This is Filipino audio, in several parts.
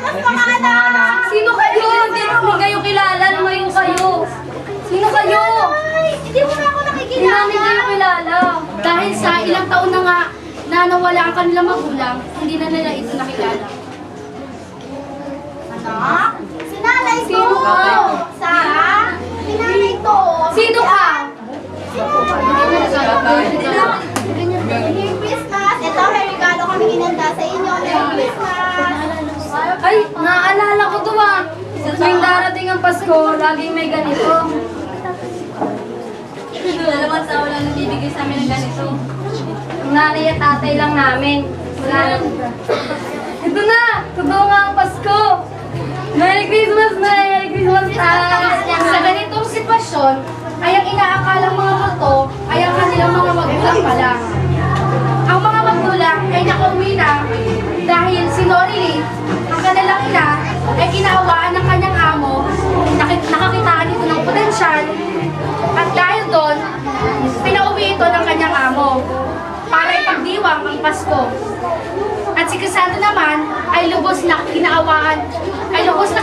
mas mga anak! Sino kayo? Hindi kayo kilala. Lumayo kayo. Sino kayo? Hindi mo na ako Hindi namin kayo kilala. Dahil sa ilang taon na nga na nawala ang kanilang magulang, hindi na nila ito nakilala. Anak? Si nanay ko! Sino ka? Sa? Si nanay ko! Sino ka? Merry Christmas! Ito, may regalo kami inanda sa inyo. Merry Christmas! Ay, naalala ko to ah. Tuwing darating ang Pasko, laging may ganito. Dalawang taon lang nabibigay sa amin ng ganito. Ang nanay at tatay lang namin. Wala na. Ito na! Totoo nga ang Pasko! Merry Christmas, Merry Christmas! Sa ganitong sitwasyon, ay ang inaakalang mga multo ay ang kanilang mga magulang pa lang. Ang mga magulang ay nakauwi na dahil si Norilyn, ang kanilang ina, ay kinaawaan ng kanyang amo, nakakitaan ito ng potensyal, at dahil doon, pinauwi ito ng kanyang amo para ipagdiwang ang Pasko. At si Crisanto naman ay lubos na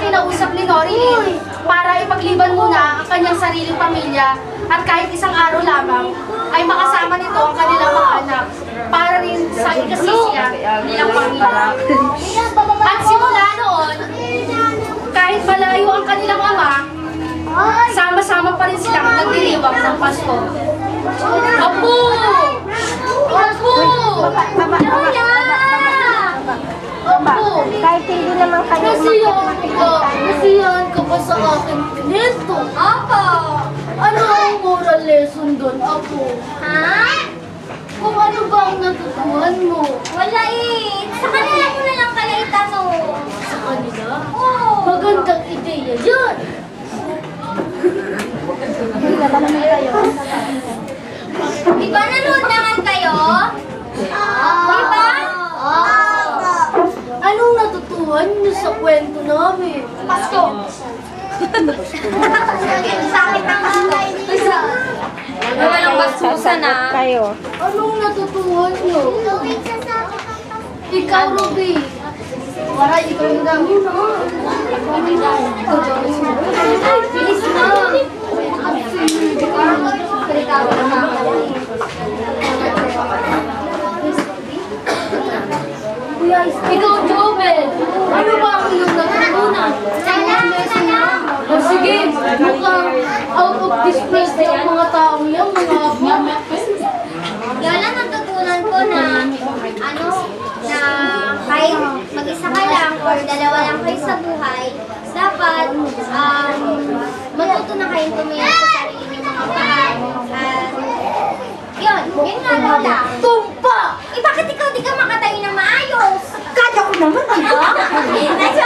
kinausap ni Norilyn para ipagliban muna ang kanyang sariling pamilya at kahit isang araw lamang ay makasama nito ang kanilang mga anak para rin sa ikasisiya nilang pamilya. At simula noon, kahit malayo ang kanilang ama, sama-sama pa rin silang nagdiriwang ng Pasko. Apo! Apo! Lola! Apo! Kahit hindi naman kayo Nasiyahan ka pa sa akin nito. Apa! Ano ang moral lesson doon, Apo? Ha? Kung ano ba ang natutuhan mo? Wala eh. Sa kanila mo na lang kaya itanong. Sa kanila? Oo. Magandang ideya yan! Di ba nanood naman kayo? Di ba? Anong natutuhan niyo sa kwento namin? Pasko. Sakit ang kamay nila. Walang bastusan kayo. Anong natutuhan niyo? Tubig sa sakit ang kamay. Ikaw, Ruby. Para ikaw yung dami na. Bilis na. Ikaw, Jobel. Ano ba ang iyong natutunan? O sige, mukhang out of this place na ang mga taong yan, mga Lola, natutunan ko na na kahit mag-isa ka lang or dalawa lang kayo sa buhay, dapat matuto na kayong tumingin sa sarili ng mga paa. Yun nga Lola. Tumpa! Eh bakit ikaw di ka makatayo ng maayos? Kaya ko naman, di ba? Nasa